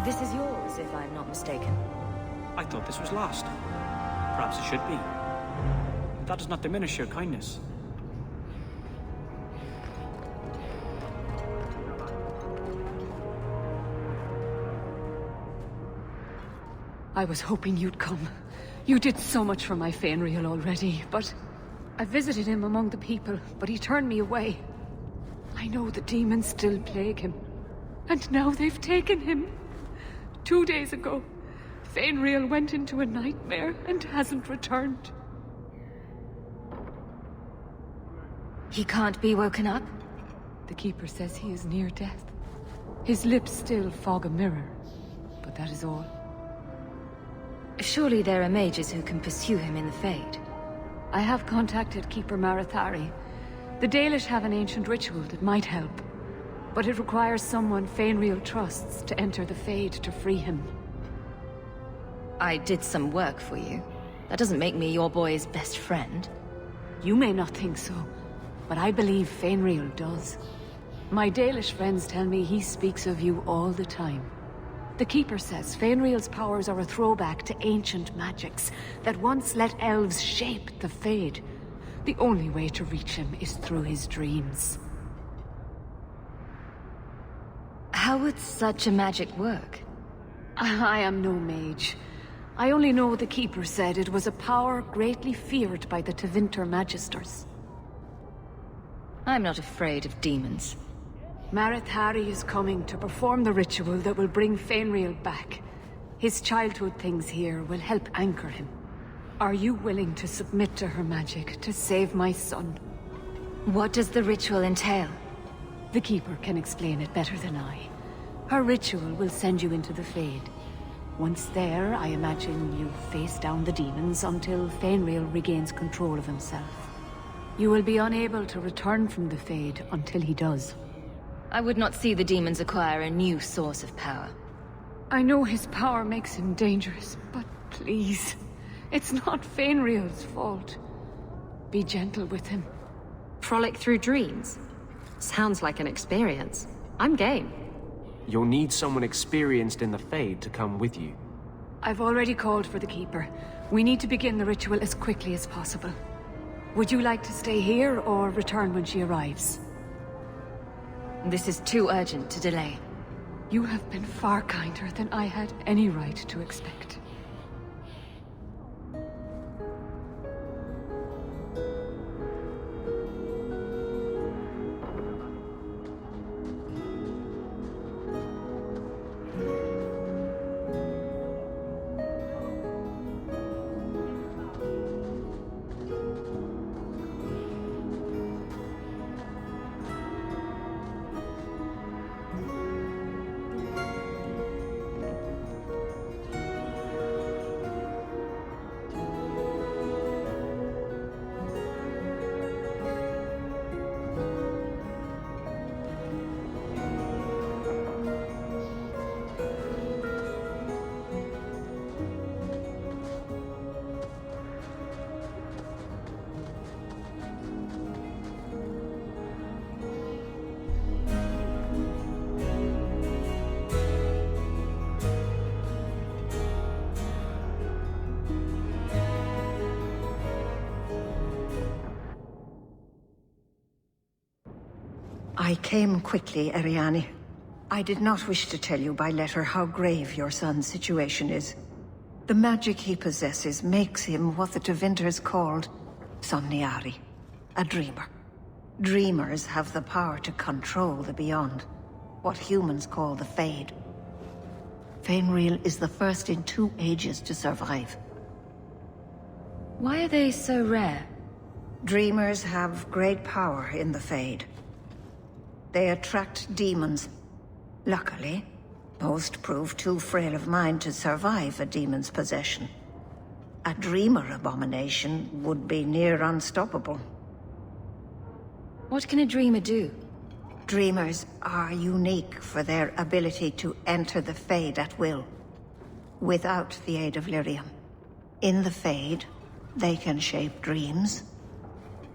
This is yours, if I'm not mistaken. I thought this was lost. Perhaps it should be. But that does not diminish your kindness. I was hoping you'd come. You did so much for my Fenrir already, but... I visited him among the people, but he turned me away. I know the demons still plague him. And now they've taken him. 2 days ago, Fenrir went into a nightmare and hasn't returned. He can't be woken up? The Keeper says he is near death. His lips still fog a mirror, but that is all. Surely there are mages who can pursue him in the Fade. I have contacted Keeper Marathari. The Dalish have an ancient ritual that might help, but it requires someone Fenrir trusts to enter the Fade to free him. I did some work for you. That doesn't make me your boy's best friend. You may not think so, but I believe Fenrir does. My Dalish friends tell me he speaks of you all the time. The Keeper says Fenrir's powers are a throwback to ancient magics that once let elves shape the Fade. The only way to reach him is through his dreams. How would such a magic work? I am no mage. I only know the Keeper said it was a power greatly feared by the Tevinter Magisters. I'm not afraid of demons. Marathari is coming to perform the ritual that will bring Fenrir back. His childhood things here will help anchor him. Are you willing to submit to her magic to save my son? What does the ritual entail? The Keeper can explain it better than I. Her ritual will send you into the Fade. Once there, I imagine you face down the demons until Fenrir regains control of himself. You will be unable to return from the Fade until he does. I would not see the demons acquire a new source of power. I know his power makes him dangerous, but please, it's not Fenrir's fault. Be gentle with him. Frolic through dreams? Sounds like an experience. I'm game. You'll need someone experienced in the Fade to come with you. I've already called for the Keeper. We need to begin the ritual as quickly as possible. Would you like to stay here or return when she arrives? This is too urgent to delay. You have been far kinder than I had any right to expect. I came quickly, Ariane. I did not wish to tell you by letter how grave your son's situation is. The magic he possesses makes him what the Tevinters called Somniari, a dreamer. Dreamers have the power to control the beyond, what humans call the Fade. Fenrir is the first in 2 ages to survive. Why are they so rare? Dreamers have great power in the Fade. They attract demons. Luckily, most prove too frail of mind to survive a demon's possession. A dreamer abomination would be near unstoppable. What can a dreamer do? Dreamers are unique for their ability to enter the Fade at will, without the aid of lyrium. In the Fade, they can shape dreams,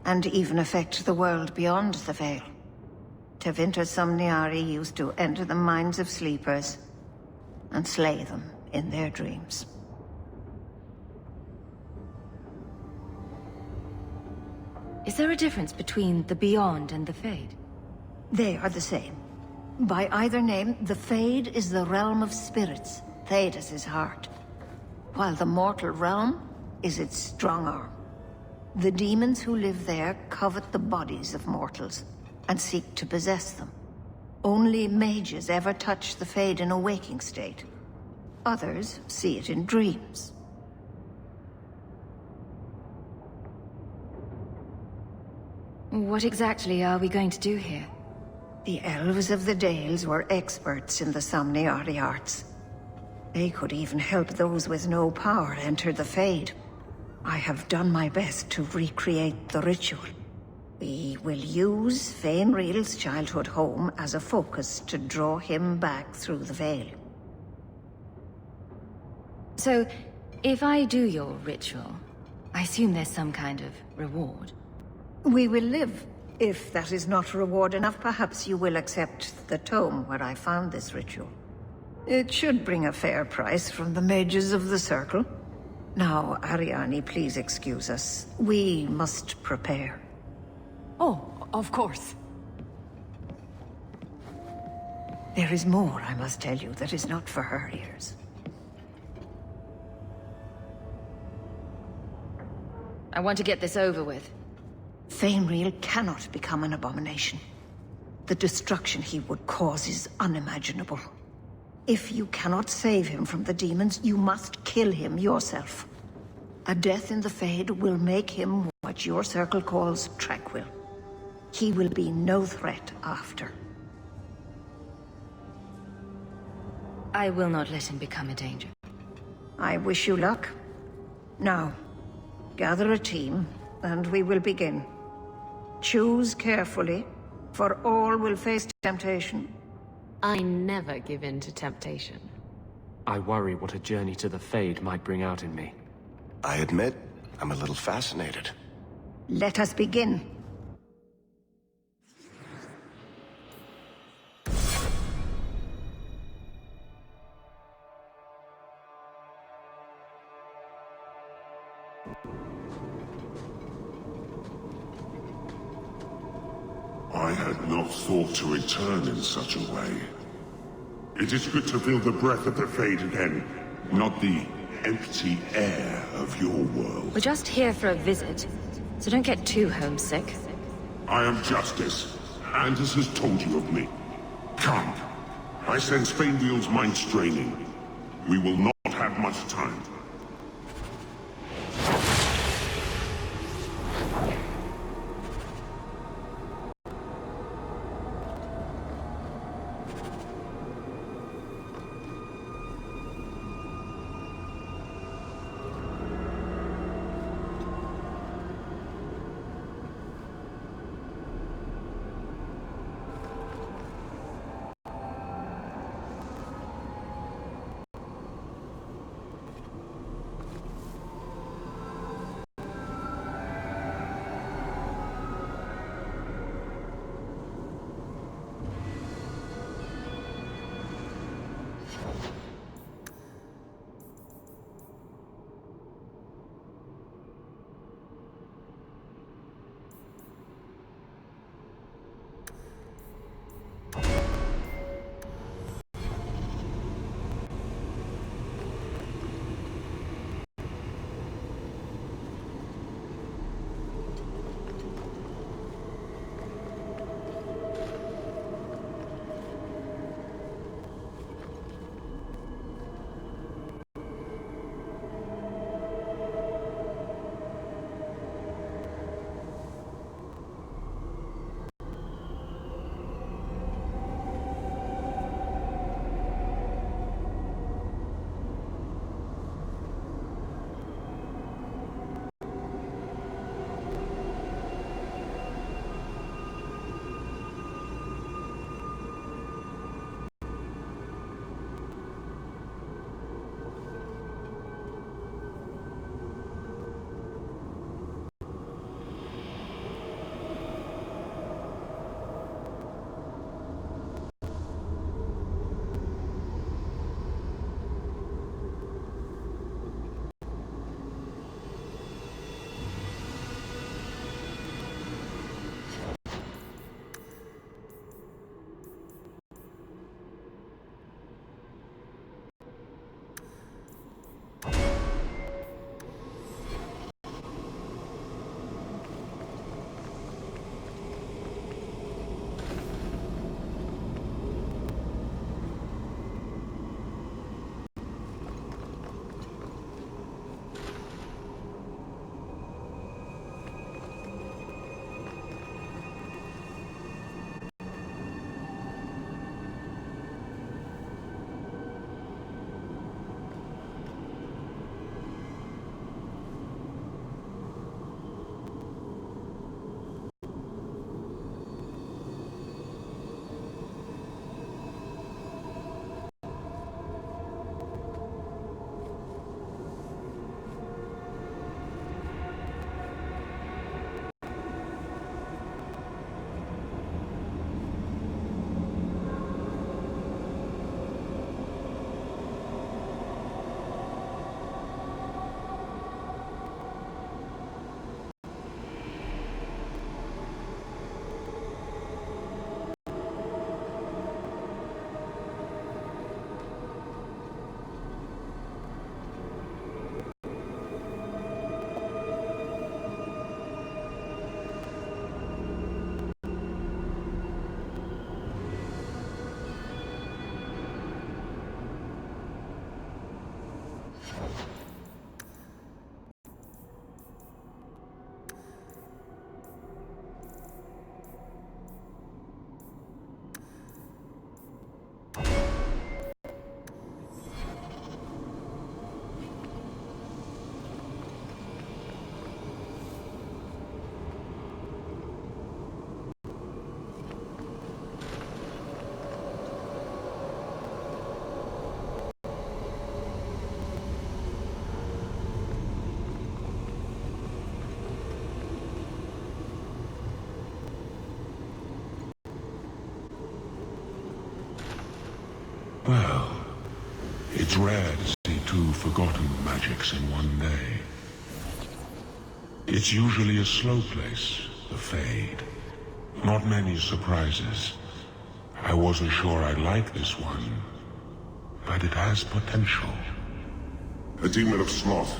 and even affect the world beyond the Veil. Tevinter Somniari used to enter the minds of sleepers, and slay them in their dreams. Is there a difference between the Beyond and the Fade? They are the same. By either name, the Fade is the realm of spirits, Thedas' heart, while the mortal realm is its strong arm. The demons who live there covet the bodies of mortals and seek to possess them. Only mages ever touch the Fade in a waking state. Others see it in dreams. What exactly are we going to do here? The elves of the Dales were experts in the Somniari arts. They could even help those with no power enter the Fade. I have done my best to recreate the ritual. We will use Faenriel's childhood home as a focus to draw him back through the veil. So, if I do your ritual, I assume there's some kind of reward. We will live. If that is not reward enough, perhaps you will accept the tome where I found this ritual. It should bring a fair price from the mages of the Circle. Now, Ariane, please excuse us. We must prepare. Oh, of course. There is more I must tell you that is not for her ears. I want to get this over with. Faenriel cannot become an abomination. The destruction he would cause is unimaginable. If you cannot save him from the demons, you must kill him yourself. A death in the Fade will make him what your circle calls tranquil. He will be no threat after. I will not let him become a danger. I wish you luck. Now, gather a team, and we will begin. Choose carefully, for all will face temptation. I never give in to temptation. I worry what a journey to the Fade might bring out in me. I admit, I'm a little fascinated. Let us begin. I had not thought to return in such a way. It is good to feel the breath of the Fade again, not the empty air of your world. We're just here for a visit, so don't get too homesick. I am Justice. Anders has told you of me. Come. I sense Faenriel's mind straining. We will not have much time. It's rare to see two forgotten magics in one day. It's usually a slow place, the Fade. Not many surprises. I wasn't sure I'd like this one, but it has potential. A demon of sloth.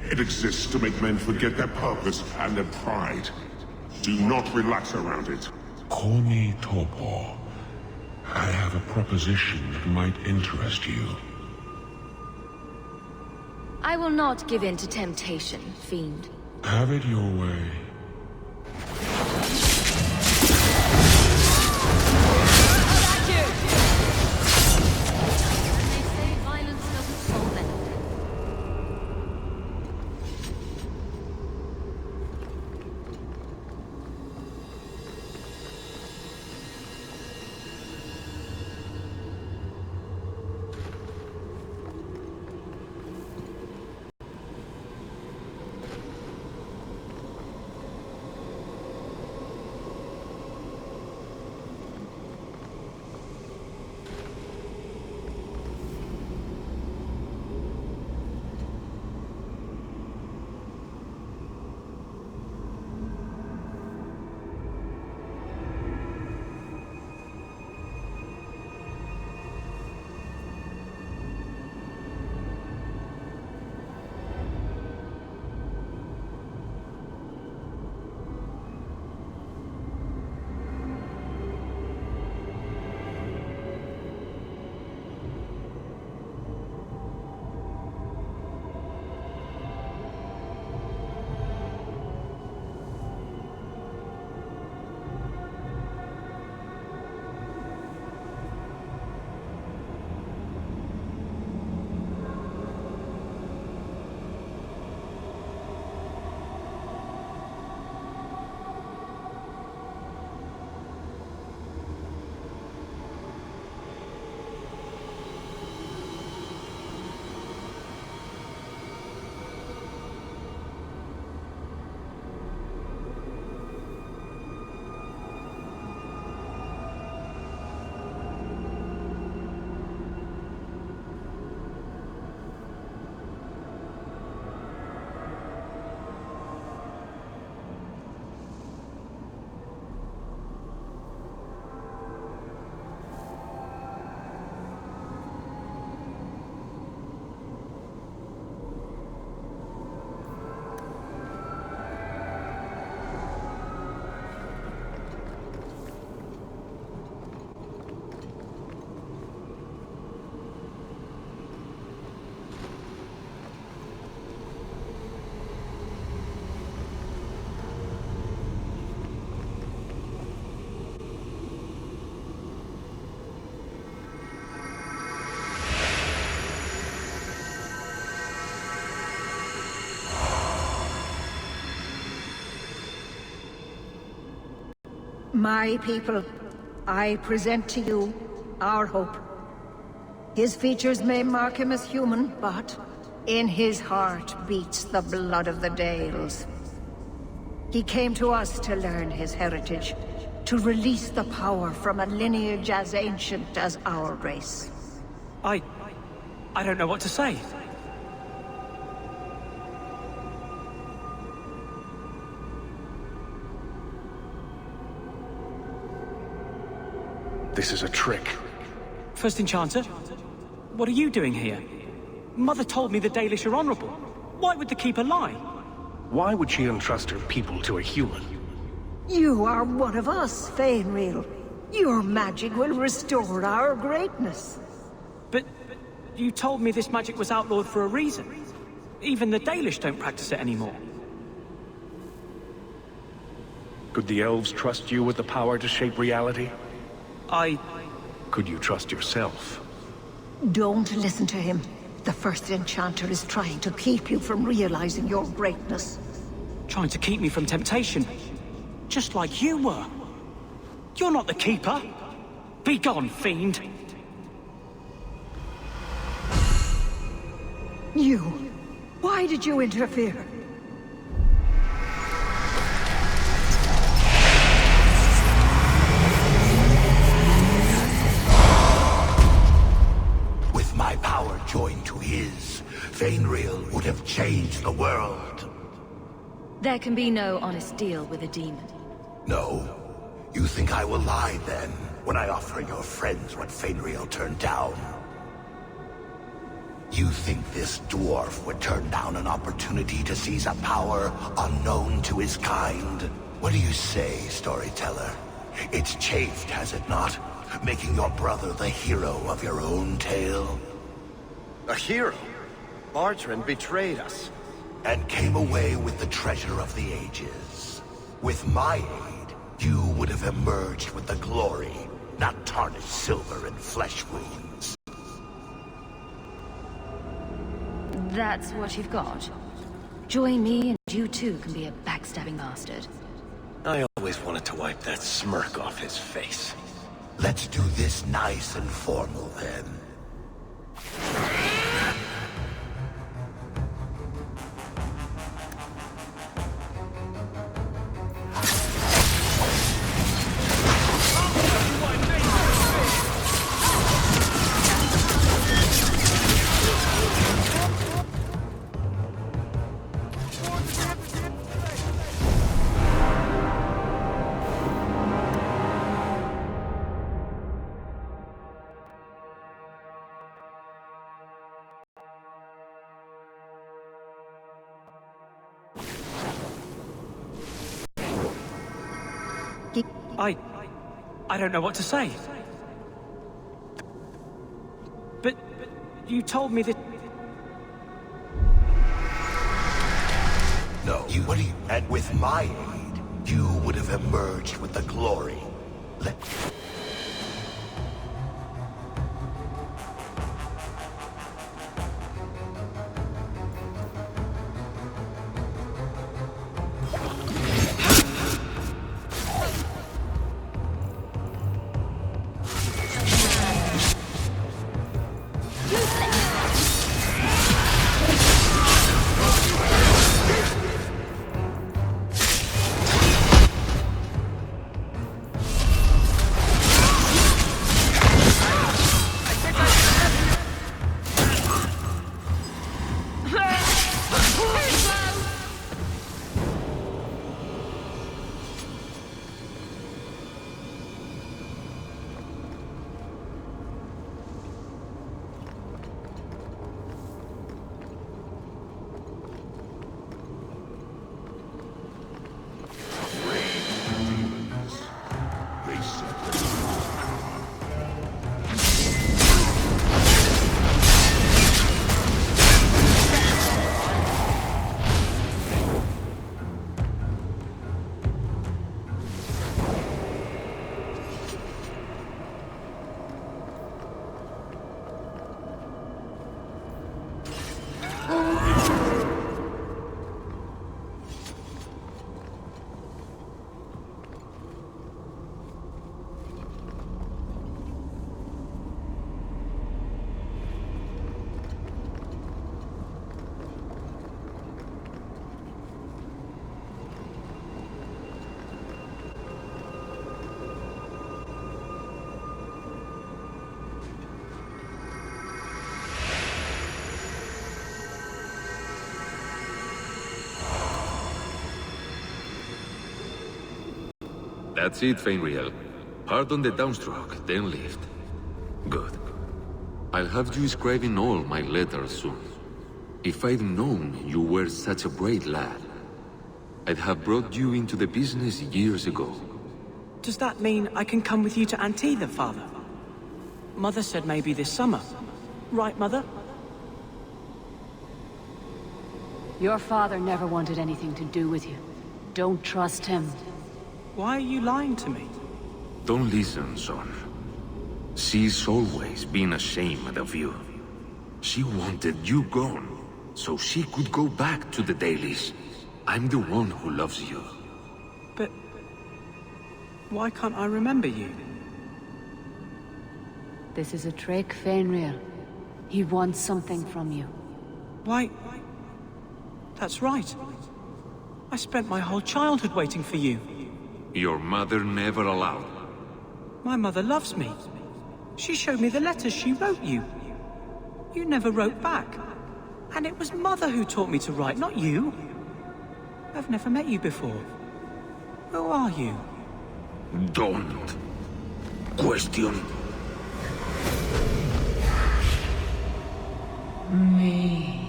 It exists to make men forget their purpose and their pride. Do not relax around it. Call me Torpor. I have a proposition that might interest you. I will not give in to temptation, fiend. Have it your way. My people, I present to you our hope. His features may mark him as human, but in his heart beats the blood of the Dales. He came to us to learn his heritage, to release the power from a lineage as ancient as our race. I don't know what to say. This is a trick. First Enchanter, what are you doing here? Mother told me the Dalish are honorable. Why would the Keeper lie? Why would she entrust her people to a human? You are one of us, Fainreal. Your magic will restore our greatness. But you told me this magic was outlawed for a reason. Even the Dalish don't practice it anymore. Could the elves trust you with the power to shape reality? Could you trust yourself? Don't listen to him. The First Enchanter is trying to keep you from realizing your greatness. Trying to keep me from temptation. Just like you were. You're not the Keeper. Be gone, fiend. You. Why did you interfere? With my power joined to his, Fainreal would have changed the world. There can be no honest deal with a demon. No. You think I will lie then, when I offer your friends what Fainreal turned down? You think this dwarf would turn down an opportunity to seize a power unknown to his kind? What do you say, storyteller? It's chafed, has it not? Making your brother the hero of your own tale? A hero? Bartrand betrayed us. And came away with the treasure of the ages. With my aid, you would have emerged with the glory, not tarnished silver and flesh wounds. That's what you've got. Join me and you too can be a backstabbing bastard. I always wanted to wipe that smirk off his face. Let's do this nice and formal then. I don't know what to say. But you told me that... No, and with my aid, you would have emerged with the glory. That's it, Fainreal. Hard on the downstroke, then lift. Good. I'll have you scribing all my letters soon. If I'd known you were such a brave lad, I'd have brought you into the business years ago. Does that mean I can come with you to Antitha, Father? Mother said maybe this summer. Right, Mother? Your father never wanted anything to do with you. Don't trust him. Why are you lying to me? Don't listen, son. She's always been ashamed of you. She wanted you gone, so she could go back to the dailies. I'm the one who loves you. But... why can't I remember you? This is a trick, Fainreal. He wants something from you. Why... that's right. I spent my whole childhood waiting for you. Your mother never allowed. My mother loves me. She showed me the letters she wrote you. You never wrote back. And it was Mother who taught me to write, not you. I've never met you before. Who are you? Don't question me.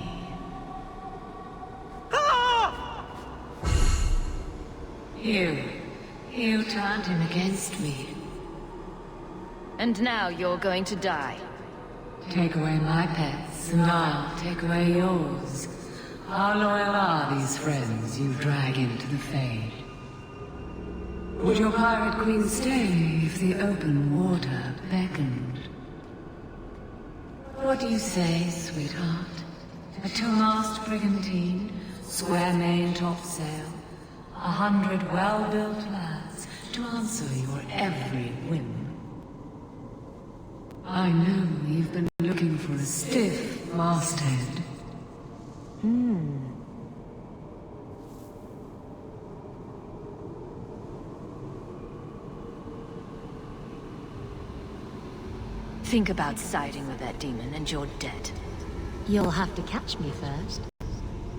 You turned him against me. And now you're going to die. Take away my pets, and I'll take away yours. How loyal are these friends you drag into the Fade? Would your pirate queen stay if the open water beckoned? What do you say, sweetheart? A two-mast brigantine, square main topsail, 100 well-built lads to answer your every whim. I know you've been looking for a stiff masthead. Think about siding with that demon and you're dead. You'll have to catch me first.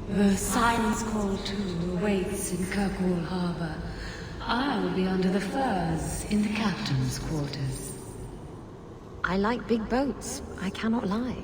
The silence call too awaits in Kirkwall Harbor. I will be under the firs in the captain's quarters. I like big boats, I cannot lie.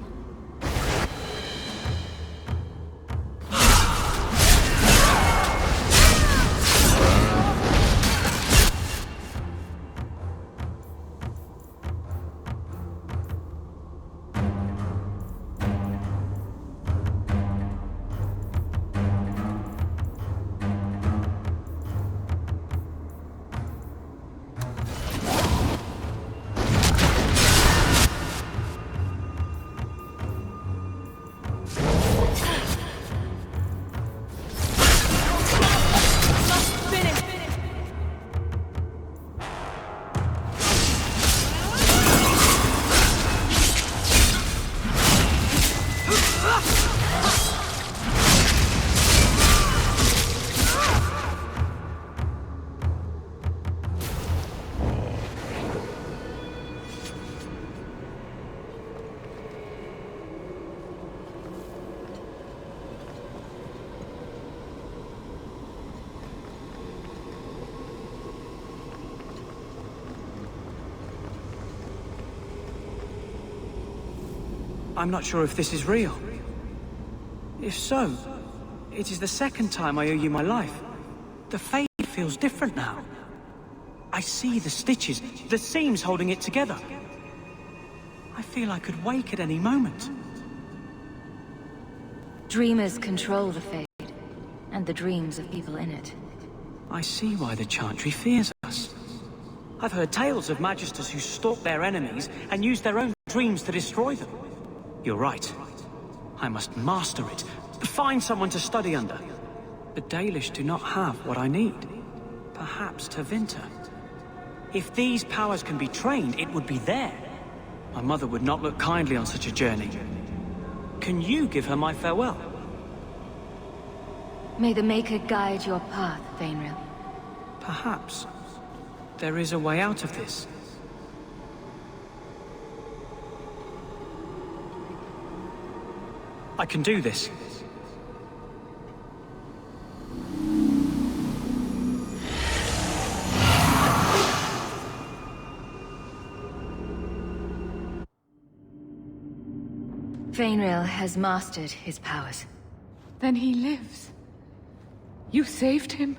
I'm not sure if this is real. If so, it is the second time I owe you my life. The Fade feels different now. I see the stitches, the seams holding it together. I feel I could wake at any moment. Dreamers control the Fade, and the dreams of people in it. I see why the Chantry fears us. I've heard tales of magisters who stalk their enemies and use their own dreams to destroy them. You're right. I must master it. Find someone to study under. The Dalish do not have what I need. Perhaps Tevinter. If these powers can be trained, it would be there. My mother would not look kindly on such a journey. Can you give her my farewell? May the Maker guide your path, Fainril. Perhaps. There is a way out of this. I can do this. Fainril has mastered his powers. Then he lives. You saved him.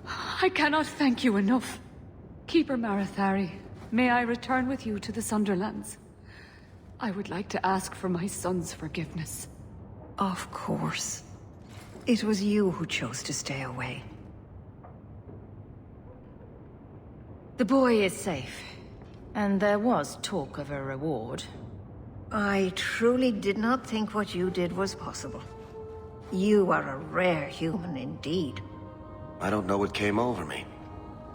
I cannot thank you enough. Keeper Marathari, may I return with you to the Sunderlands? I would like to ask for my son's forgiveness. Of course. It was you who chose to stay away. The boy is safe, and there was talk of a reward. I truly did not think what you did was possible. You are a rare human indeed. I don't know what came over me.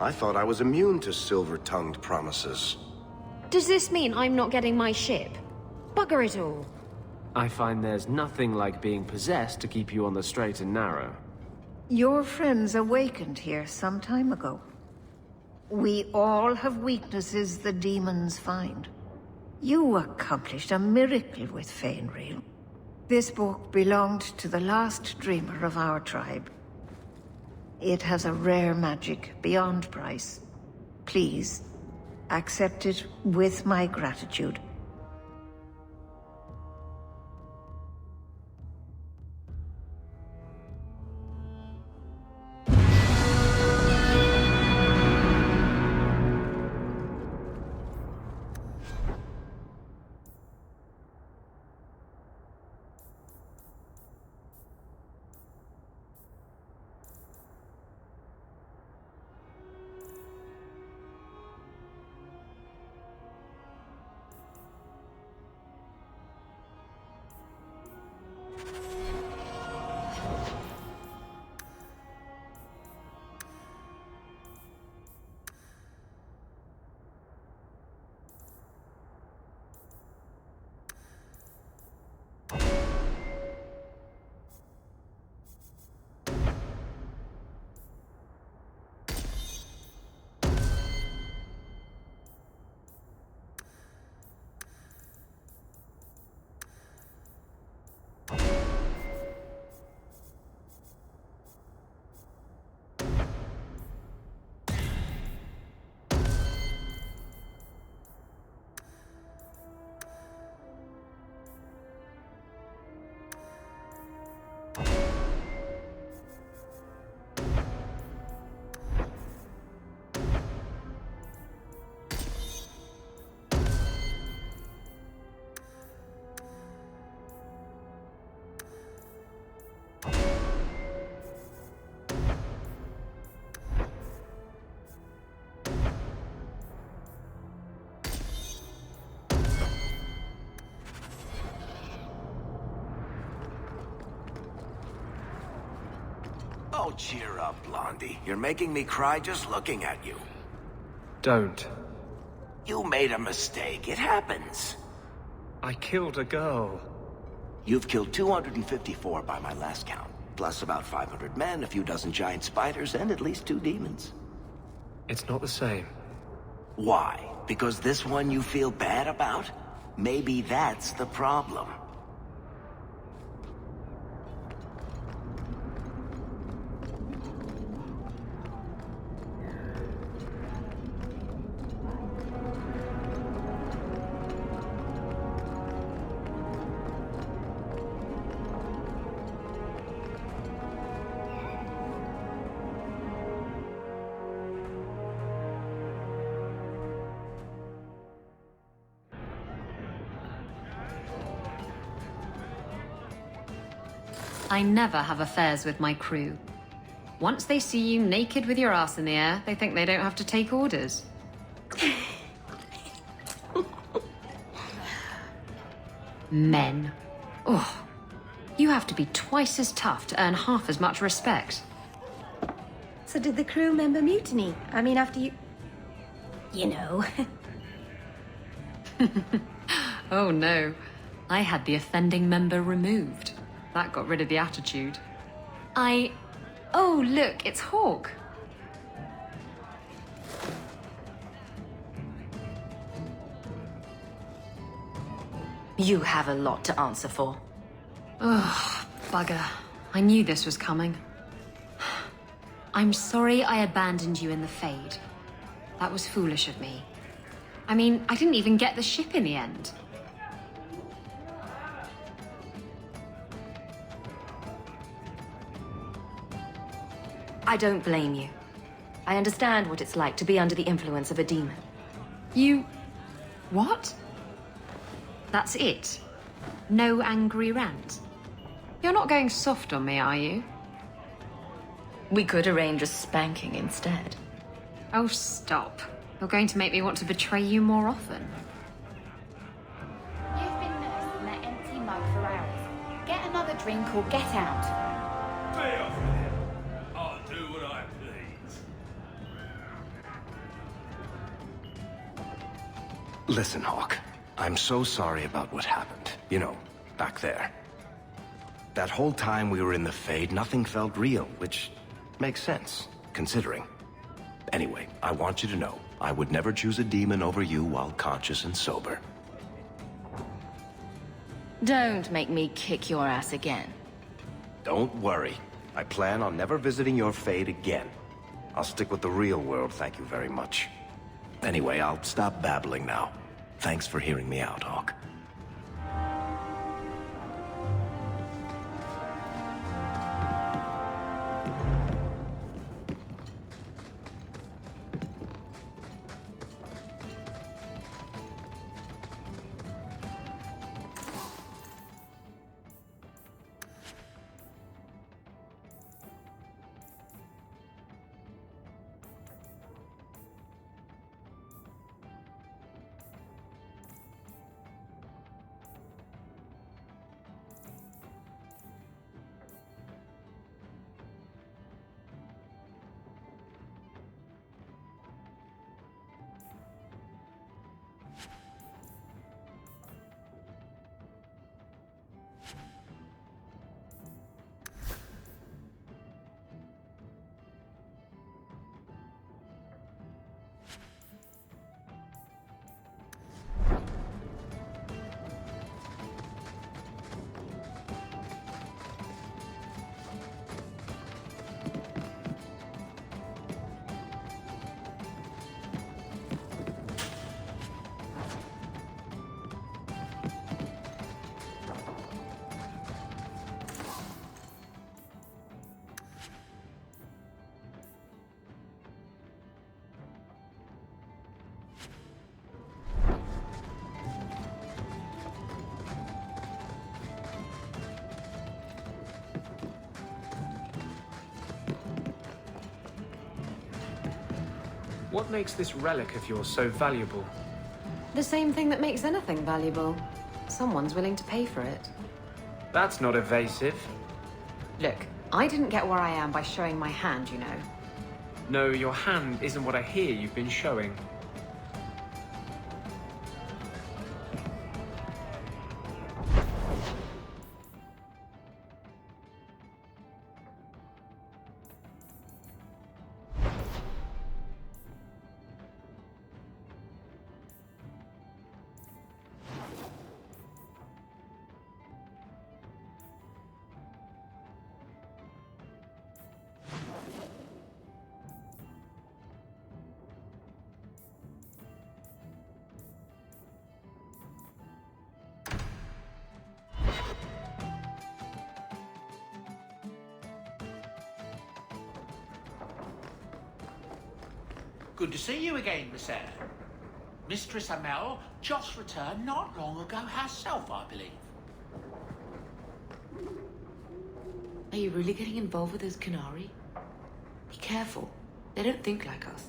I thought I was immune to silver-tongued promises. Does this mean I'm not getting my ship? Bugger it all. I find there's nothing like being possessed to keep you on the straight and narrow. Your friends awakened here some time ago. We all have weaknesses the demons find. You accomplished a miracle with Fainreal. This book belonged to the last dreamer of our tribe. It has a rare magic beyond price. Please, accept it with my gratitude. Oh, cheer up, Blondie. You're making me cry just looking at you. Don't. You made a mistake. It happens. I killed a girl. You've killed 254 by my last count. Plus about 500 men, a few dozen giant spiders, and at least 2 demons. It's not the same. Why? Because this one you feel bad about? Maybe that's the problem. I never have affairs with my crew. Once they see you naked with your ass in the air, they think they don't have to take orders. Men. Oh, you have to be twice as tough to earn half as much respect. So did the crew member mutiny? I mean, after you... You know. Oh no. I had the offending member removed. That got rid of the attitude. Oh, look, it's Hawk. You have a lot to answer for. Ugh, bugger. I knew this was coming. I'm sorry I abandoned you in the Fade. That was foolish of me. I mean, I didn't even get the ship in the end. I don't blame you. I understand what it's like to be under the influence of a demon. You... what? That's it? No angry rant? You're not going soft on me, are you? We could arrange a spanking instead. Oh, stop. You're going to make me want to betray you more often. You've been nursed in that empty mug for hours. Get another drink or get out. Stay off with him. I'll do what I please. Listen, Hawk. I'm so sorry about what happened. You know, back there. That whole time we were in the Fade, nothing felt real, which makes sense, considering. Anyway, I want you to know, I would never choose a demon over you while conscious and sober. Don't make me kick your ass again. Don't worry. I plan on never visiting your fate again. I'll stick with the real world, thank you very much. Anyway, I'll stop babbling now. Thanks for hearing me out, Hawk. What makes this relic of yours so valuable? The same thing that makes anything valuable. Someone's willing to pay for it. That's not evasive. Look, I didn't get where I am by showing my hand, you know. No, your hand isn't what I hear you've been showing. Good to see you again, Miss Eyre. Mistress Amel just returned not long ago herself, I believe. Are you really getting involved with those Canary? Be careful. They don't think like us.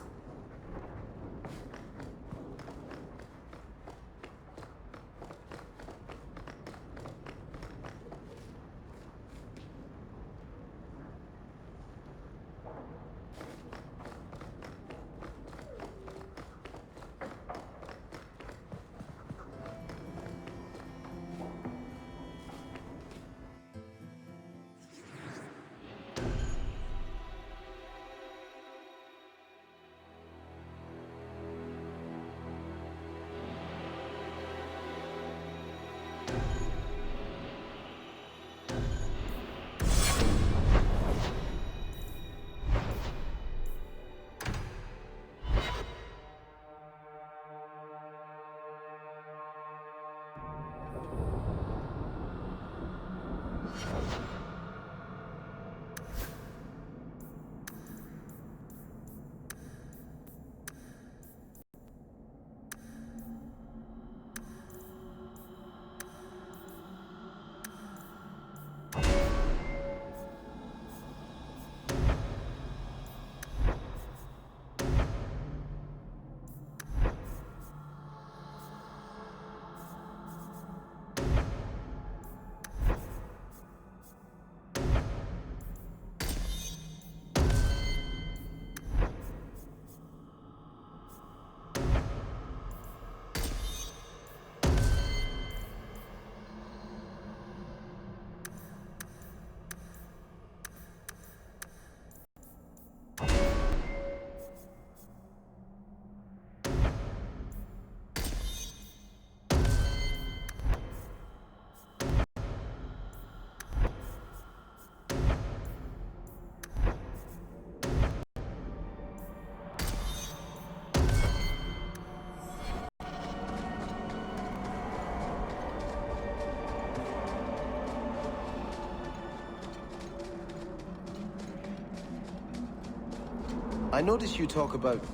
I notice you talk about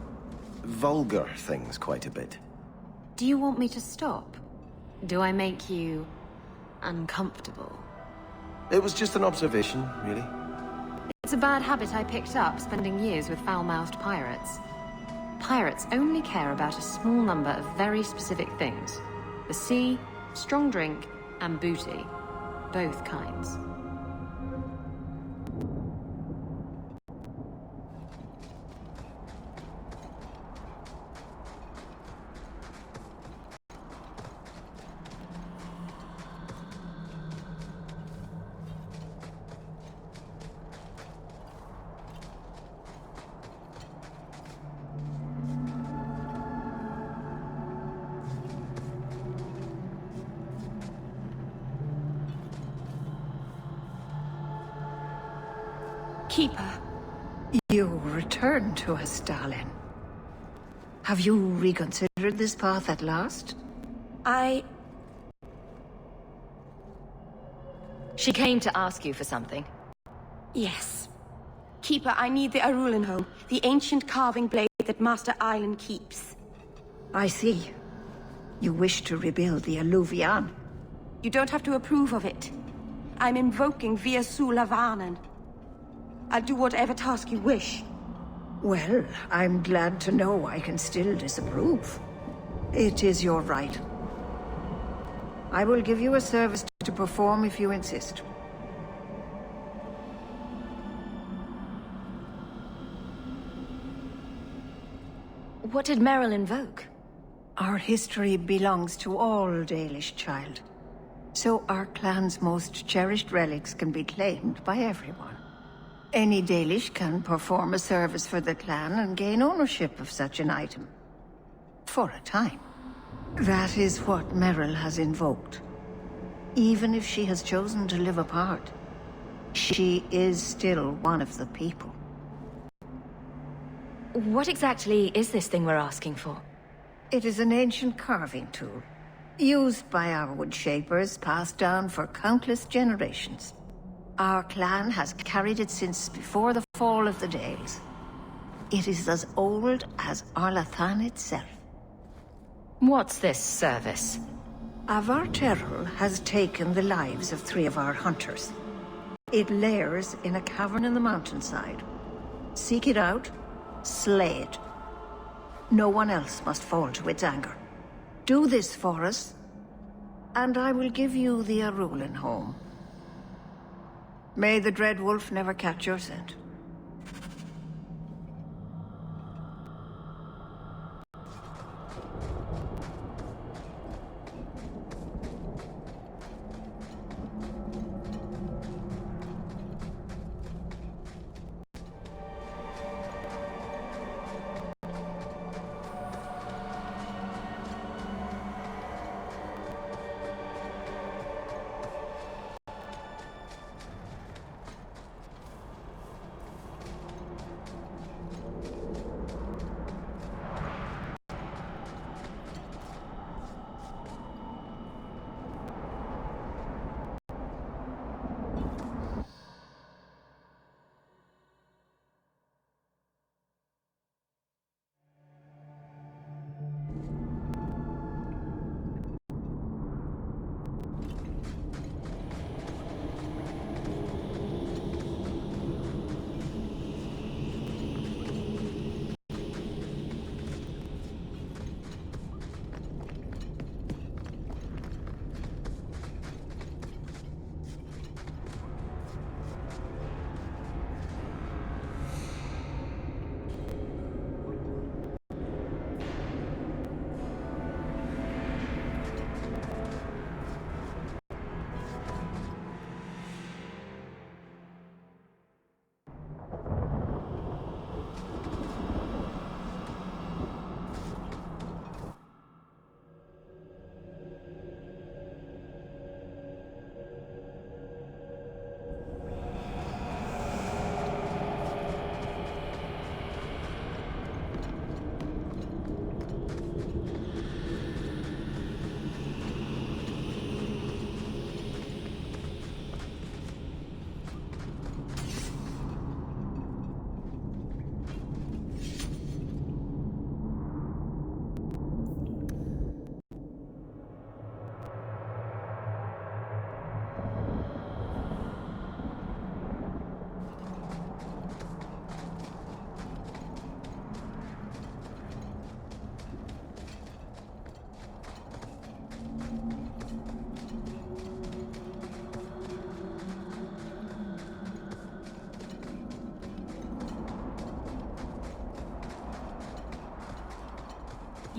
vulgar things quite a bit. Do you want me to stop? Do I make you uncomfortable? It was just an observation, really. It's a bad habit I picked up spending years with foul-mouthed pirates. Pirates only care about a small number of very specific things. The sea, strong drink, and booty. Both kinds. Keeper. You returned to us, darling. Have you reconsidered this path at last? She came to ask you for something. Yes. Keeper, I need the Arulan home, the ancient carving blade that Master Island keeps. I see. You wish to rebuild the Alluvian. You don't have to approve of it. I'm invoking Via Sulavanen. I'll do whatever task you wish. Well, I'm glad to know I can still disapprove. It is your right. I will give you a service to perform if you insist. What did Merril invoke? Our history belongs to all Dalish, child. So our clan's most cherished relics can be claimed by everyone. Any Dalish can perform a service for the clan and gain ownership of such an item. For a time. That is what Merril has invoked. Even if she has chosen to live apart, she is still one of the people. What exactly is this thing we're asking for? It is an ancient carving tool, used by our wood shapers, passed down for countless generations. Our clan has carried it since before the fall of the Dales. It is as old as Arlathan itself. What's this service? Avar Terrell has taken the lives of 3 of our hunters. It lairs in a cavern in the mountainside. Seek it out, slay it. No one else must fall to its anger. Do this for us, and I will give you the Arulan home. May the Dread Wolf never catch your scent.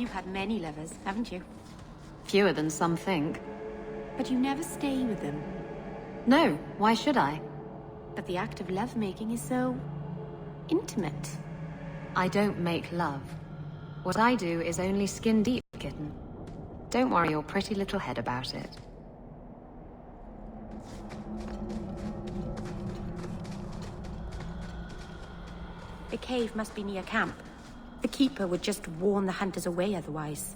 You've had many lovers, haven't you? Fewer than some think. But you never stay with them. No, why should I? But the act of lovemaking is so... intimate. I don't make love. What I do is only skin deep, kitten. Don't worry your pretty little head about it. The cave must be near camp. The Keeper would just warn the hunters away otherwise.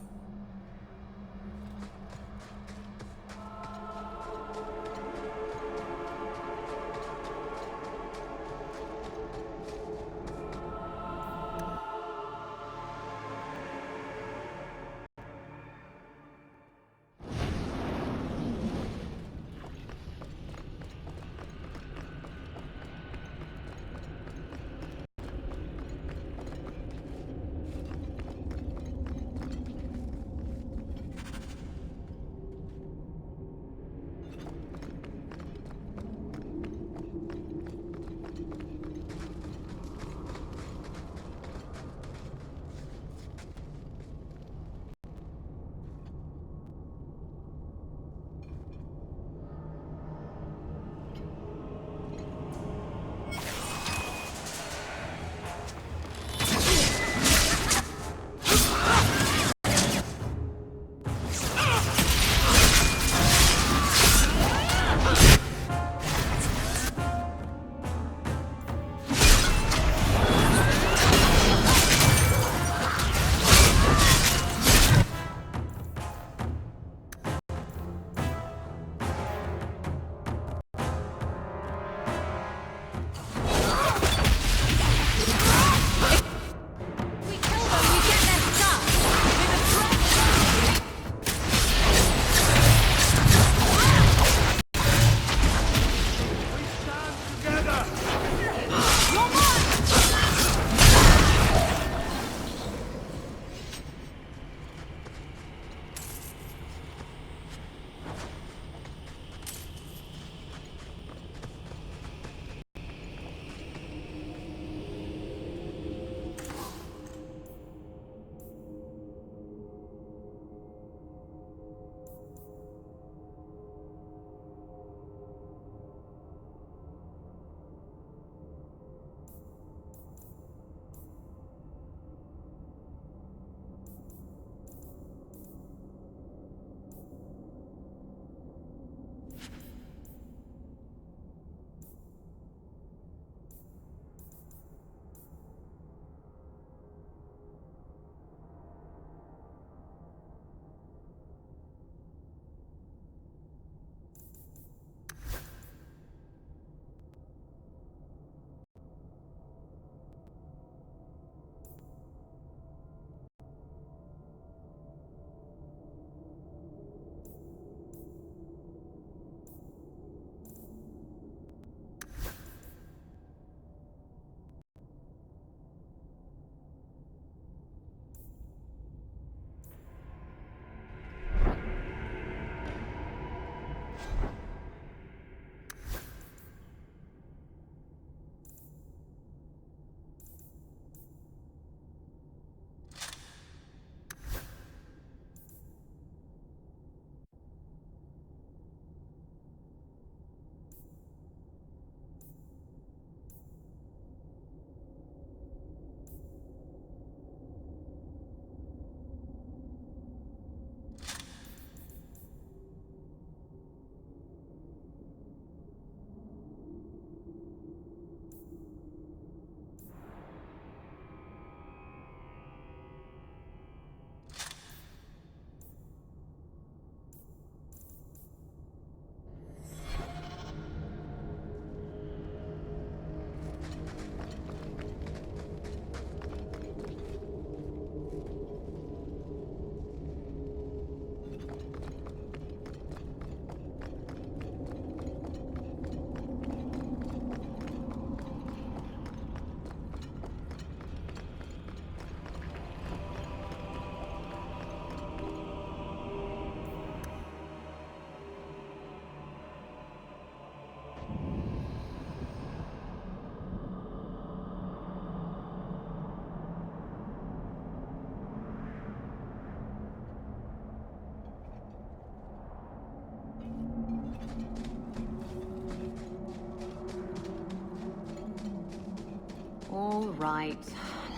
All right.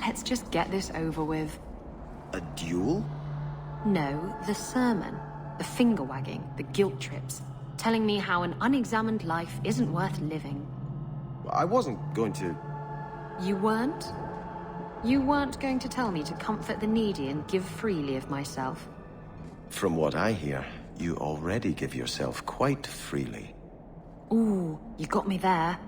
Let's just get this over with. A duel? No, the sermon. The finger-wagging, the guilt trips. Telling me how an unexamined life isn't worth living. I wasn't going to... You weren't? You weren't going to tell me to comfort the needy and give freely of myself? From what I hear, you already give yourself quite freely. Ooh, you got me there.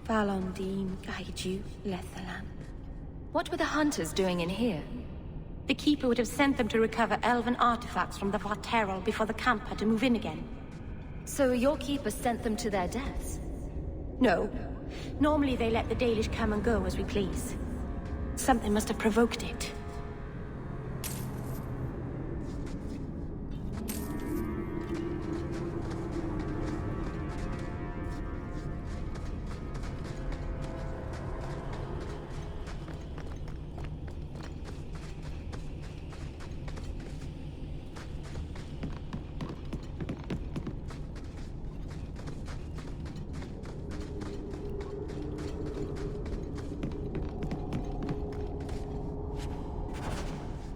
Valondine, Gaiju, Lethalan. What were the hunters doing in here? The Keeper would have sent them to recover elven artifacts from the Varterol before the camp had to move in again. So your Keeper sent them to their deaths? No. Normally they let the Dalish come and go as we please. Something must have provoked it.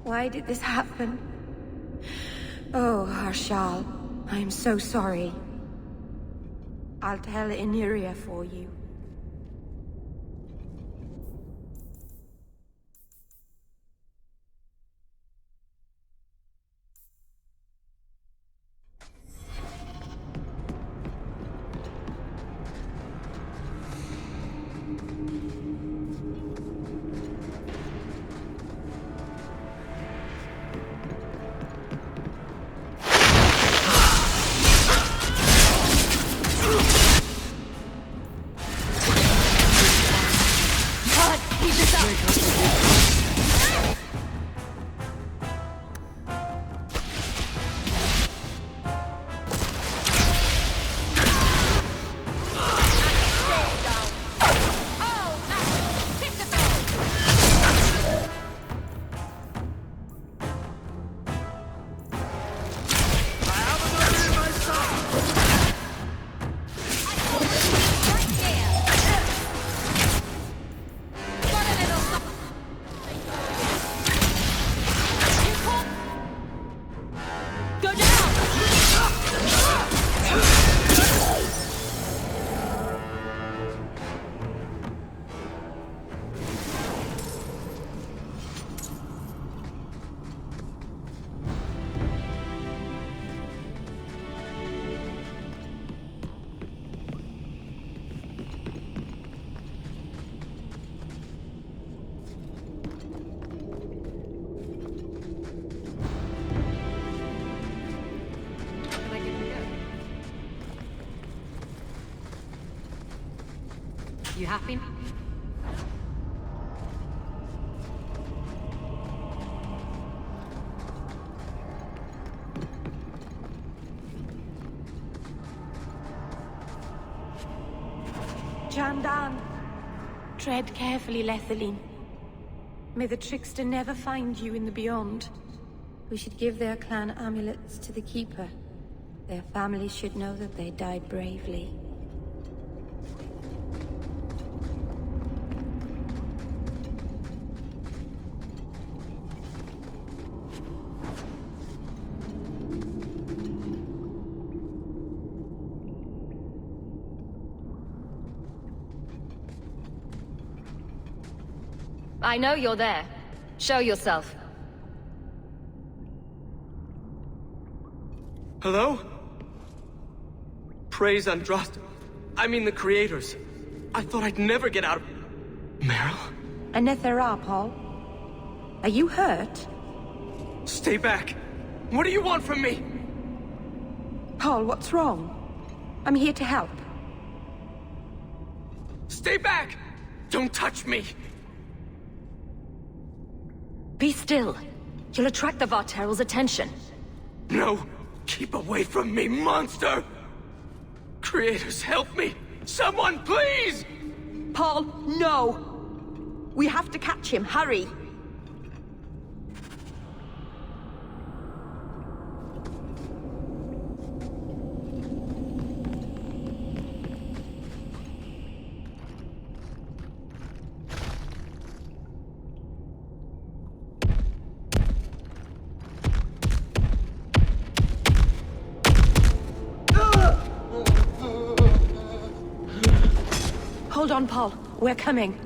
Why did this happen? Oh, Harshal, I am so sorry. I'll tell Inuria for you. You happy? Jandan. Tread carefully, Lethaline. May the trickster never find you in the beyond. We should give their clan amulets to the Keeper. Their families should know that they died bravely. I know you're there. Show yourself. Hello? Praise Andraste. I mean the creators. I thought I'd never get out of... Merrill? Anethera, Paul. Are you hurt? Stay back. What do you want from me? Paul, what's wrong? I'm here to help. Stay back! Don't touch me! Be still. You'll attract the Varteral's attention. No! Keep away from me, monster! Creators, help me! Someone, please! Paul, no! We have to catch him, hurry! Hold on, Paul. We're coming.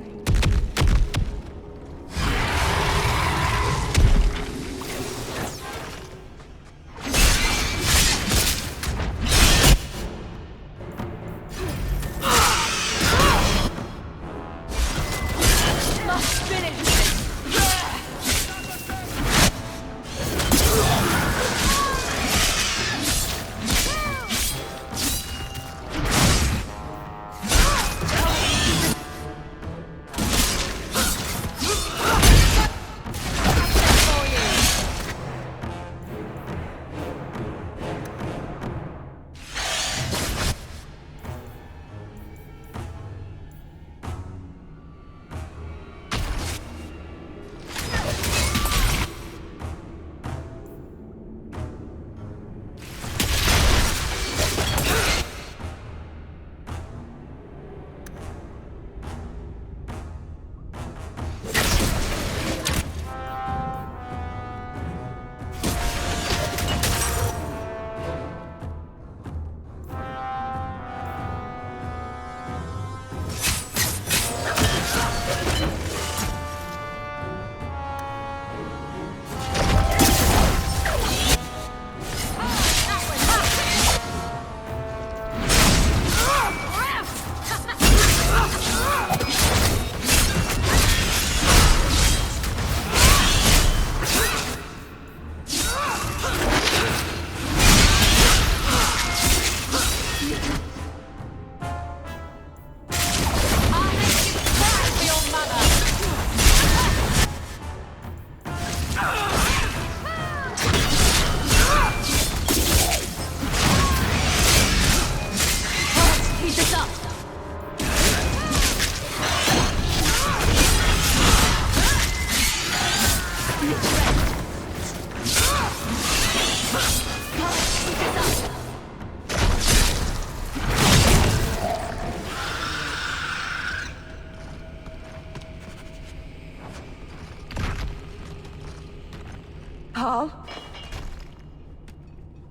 Paul?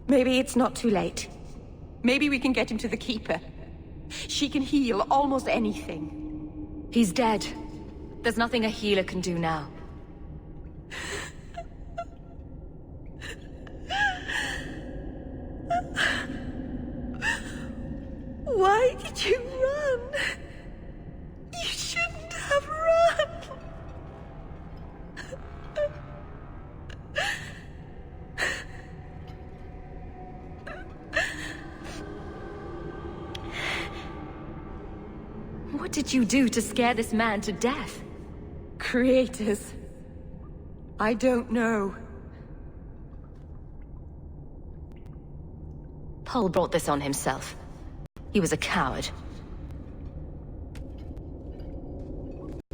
Maybe it's not too late. Maybe we can get him to the Keeper. She can heal almost anything. He's dead. There's nothing a healer can do now. Why did you run? You shouldn't have run. What did you do to scare this man to death? Creators. I don't know. Paul brought this on himself. He was a coward.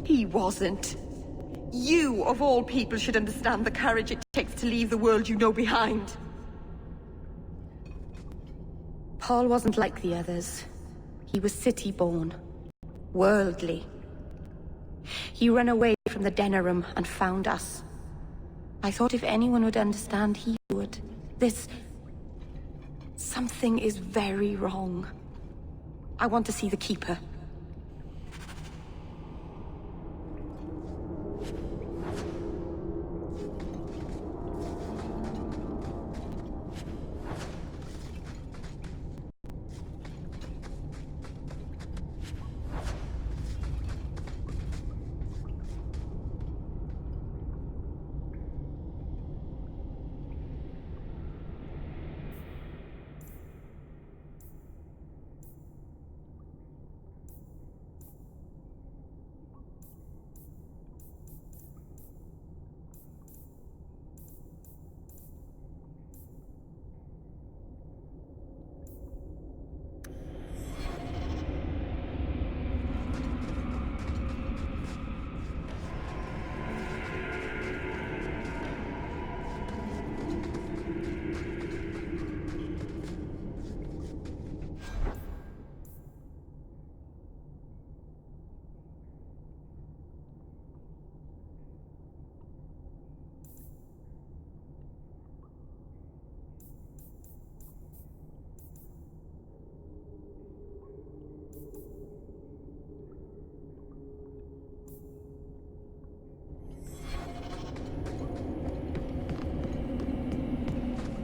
He wasn't. You, of all people, should understand the courage it takes to leave the world you know behind. Paul wasn't like the others. He was city-born. Worldly. He ran away from the Denerim and found us. I thought if anyone would understand, he would. Something is very wrong. I want to see the Keeper.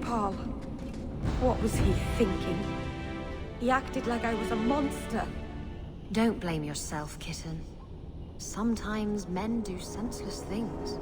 Paul, what was he thinking? He acted like I was a monster. Don't blame yourself, kitten. Sometimes men do senseless things.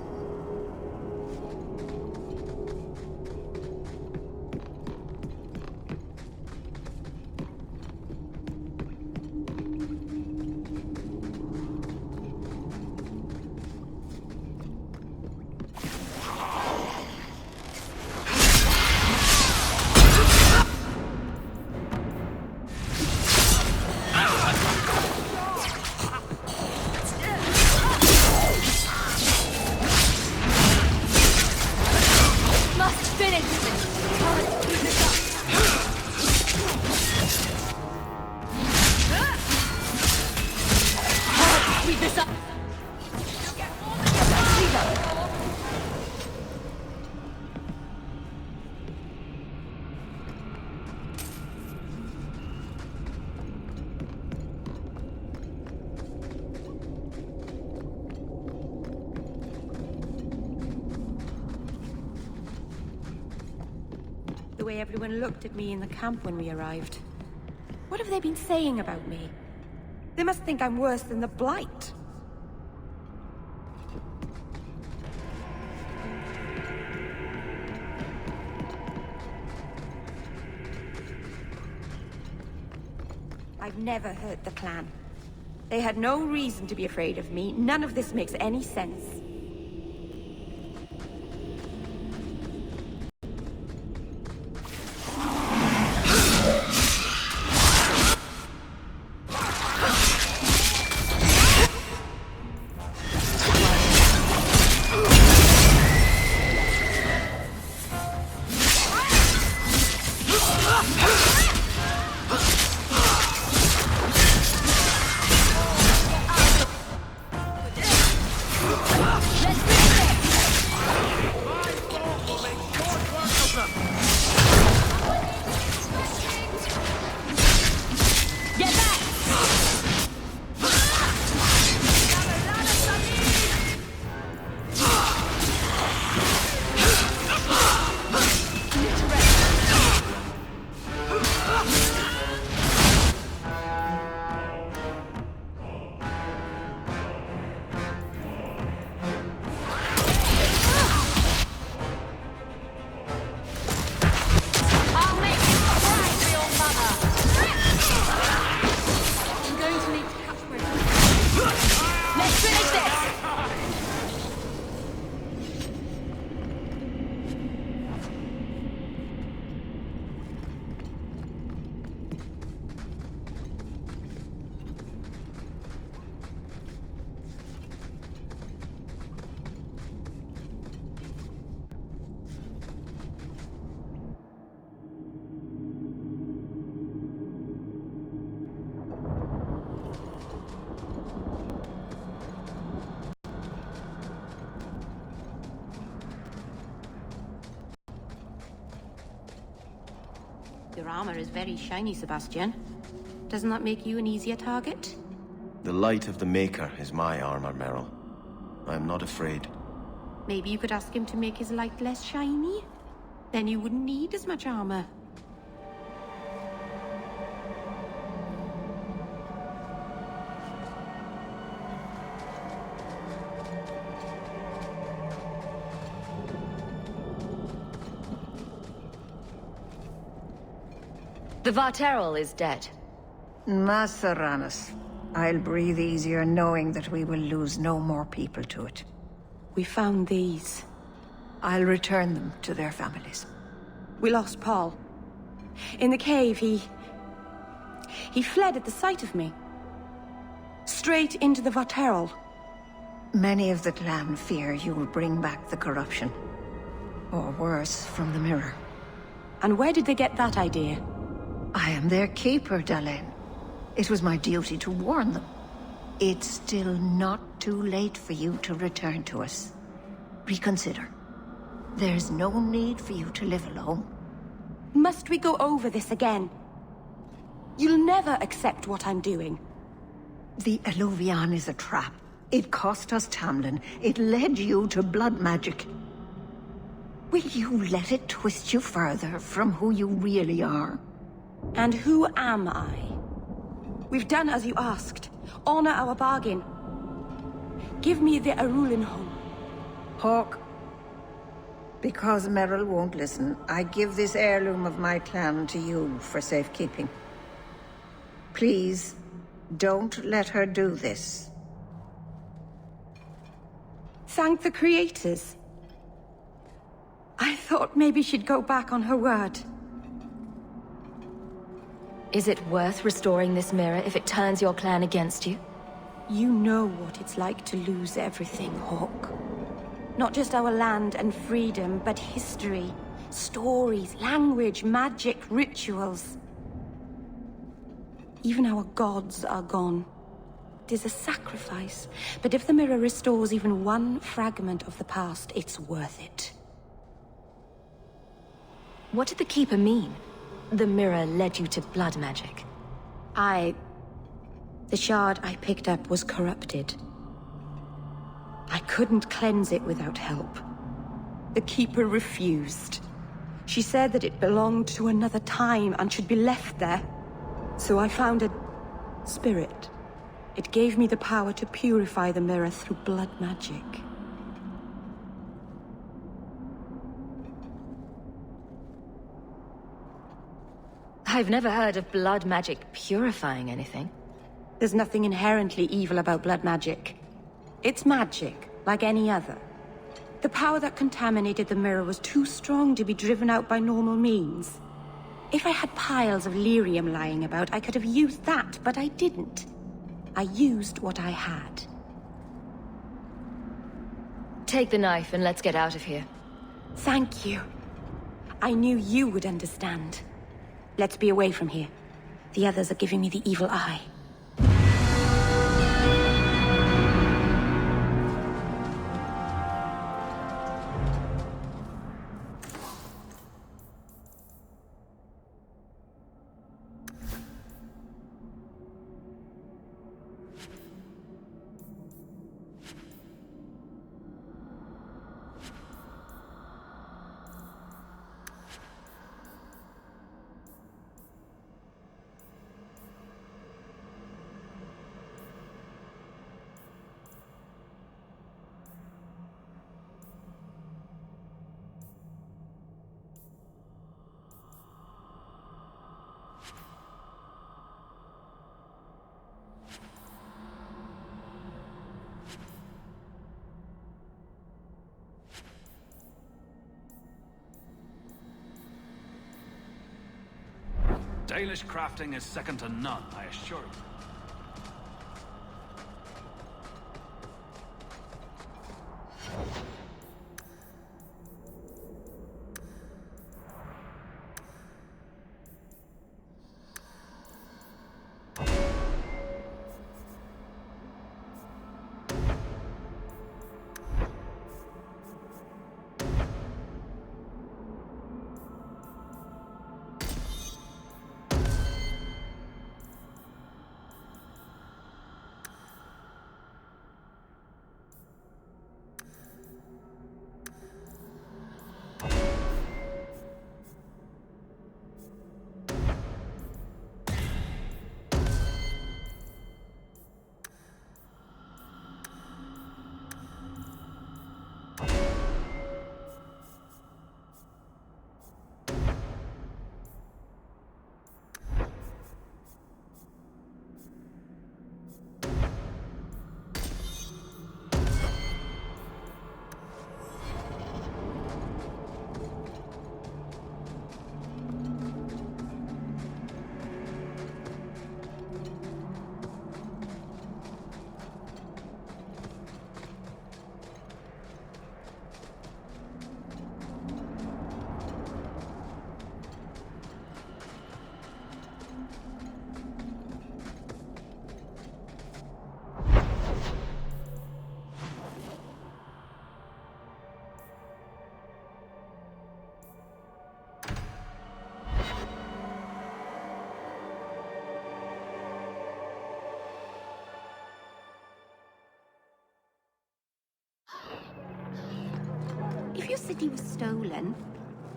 The way everyone looked at me in the camp when we arrived. What have they been saying about me? They must think I'm worse than the Blight. I've never hurt the clan. They had no reason to be afraid of me. None of this makes any sense. Your armor is very shiny, Sebastian. Doesn't that make you an easier target? The light of the Maker is my armor, Merrill. I am not afraid. Maybe you could ask him to make his light less shiny? Then you wouldn't need as much armor. The Varterol is dead. Masaranas. I'll breathe easier knowing that we will lose no more people to it. We found these. I'll return them to their families. We lost Paul. In the cave, he fled at the sight of me. Straight into the Varterol. Many of the clan fear you will bring back the corruption. Or worse, from the mirror. And where did they get that idea? I am their keeper, Dalain. It was my duty to warn them. It's still not too late for you to return to us. Reconsider. There's no need for you to live alone. Must we go over this again? You'll never accept what I'm doing. The Eluvian is a trap. It cost us Tamlin. It led you to blood magic. Will you let it twist you further from who you really are? And who am I? We've done as you asked. Honor our bargain. Give me the Arulin home. Hawk. Because Merrill won't listen, I give this heirloom of my clan to you for safekeeping. Please, don't let her do this. Thank the creators. I thought maybe she'd go back on her word. Is it worth restoring this mirror if it turns your clan against you? You know what it's like to lose everything, Hawk. Not just our land and freedom, but history, stories, language, magic, rituals. Even our gods are gone. It is a sacrifice, but if the mirror restores even one fragment of the past, it's worth it. What did the Keeper mean? The mirror led you to blood magic. The shard I picked up was corrupted. I couldn't cleanse it without help. The Keeper refused. She said that it belonged to another time and should be left there. So I found a spirit. It gave me the power to purify the mirror through blood magic. I've never heard of blood magic purifying anything. There's nothing inherently evil about blood magic. It's magic, like any other. The power that contaminated the mirror was too strong to be driven out by normal means. If I had piles of lyrium lying about, I could have used that, but I didn't. I used what I had. Take the knife and let's get out of here. Thank you. I knew you would understand. Let's be away from here. The others are giving me the evil eye. Dalish crafting is second to none, I assure you. city was stolen,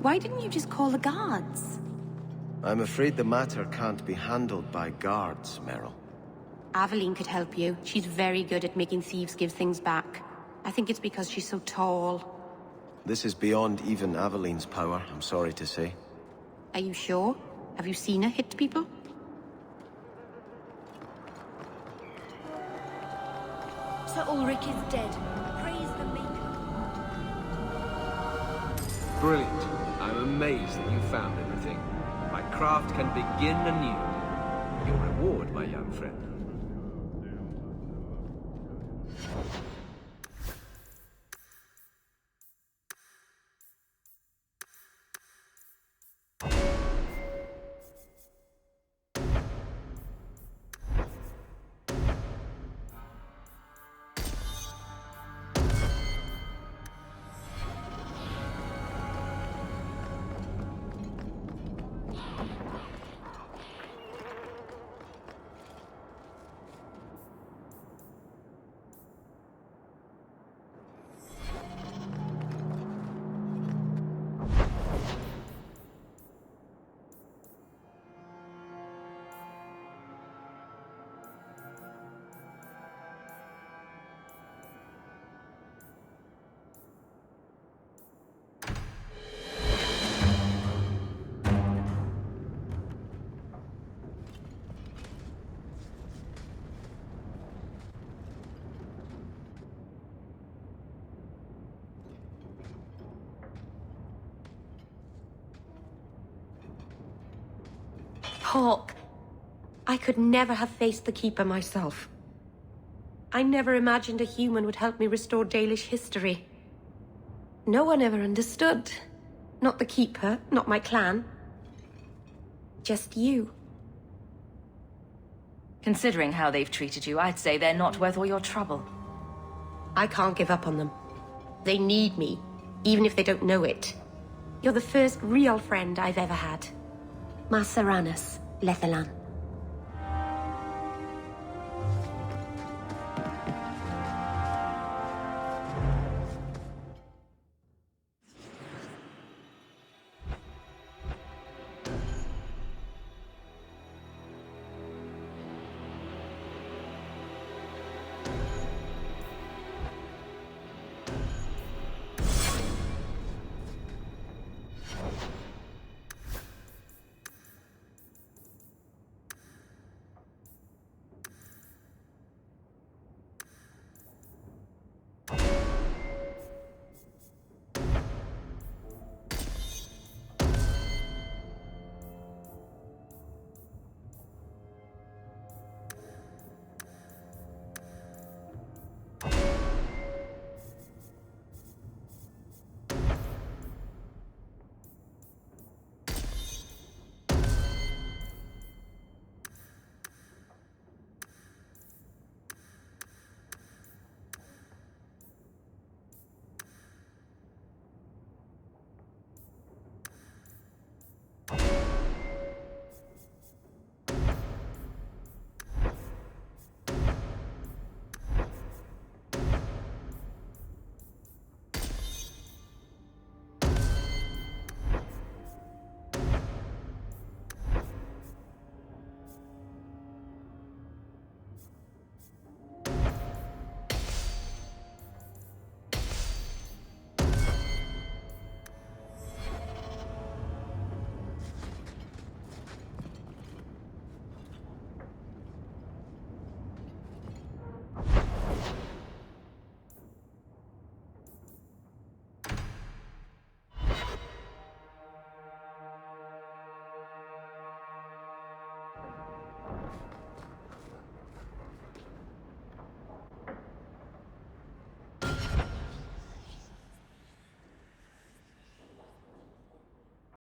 why didn't you just call the guards? I'm afraid the matter can't be handled by guards, Merrill. Aveline could help you. She's very good at making thieves give things back. I think it's because she's so tall. This is beyond even Aveline's power, I'm sorry to say. Are you sure? Have you seen her hit people? Sir Ulrich is dead. Praise the Maker. Brilliant. I'm amazed that you found everything. My craft can begin anew. Your reward, my young friend. Hawk, I could never have faced the Keeper myself. I never imagined a human would help me restore Dalish history. No one ever understood. Not the Keeper, not my clan. Just you. Considering how they've treated you, I'd say they're not worth all your trouble. I can't give up on them. They need me, even if they don't know it. You're the first real friend I've ever had. Masaranas, Lethalan.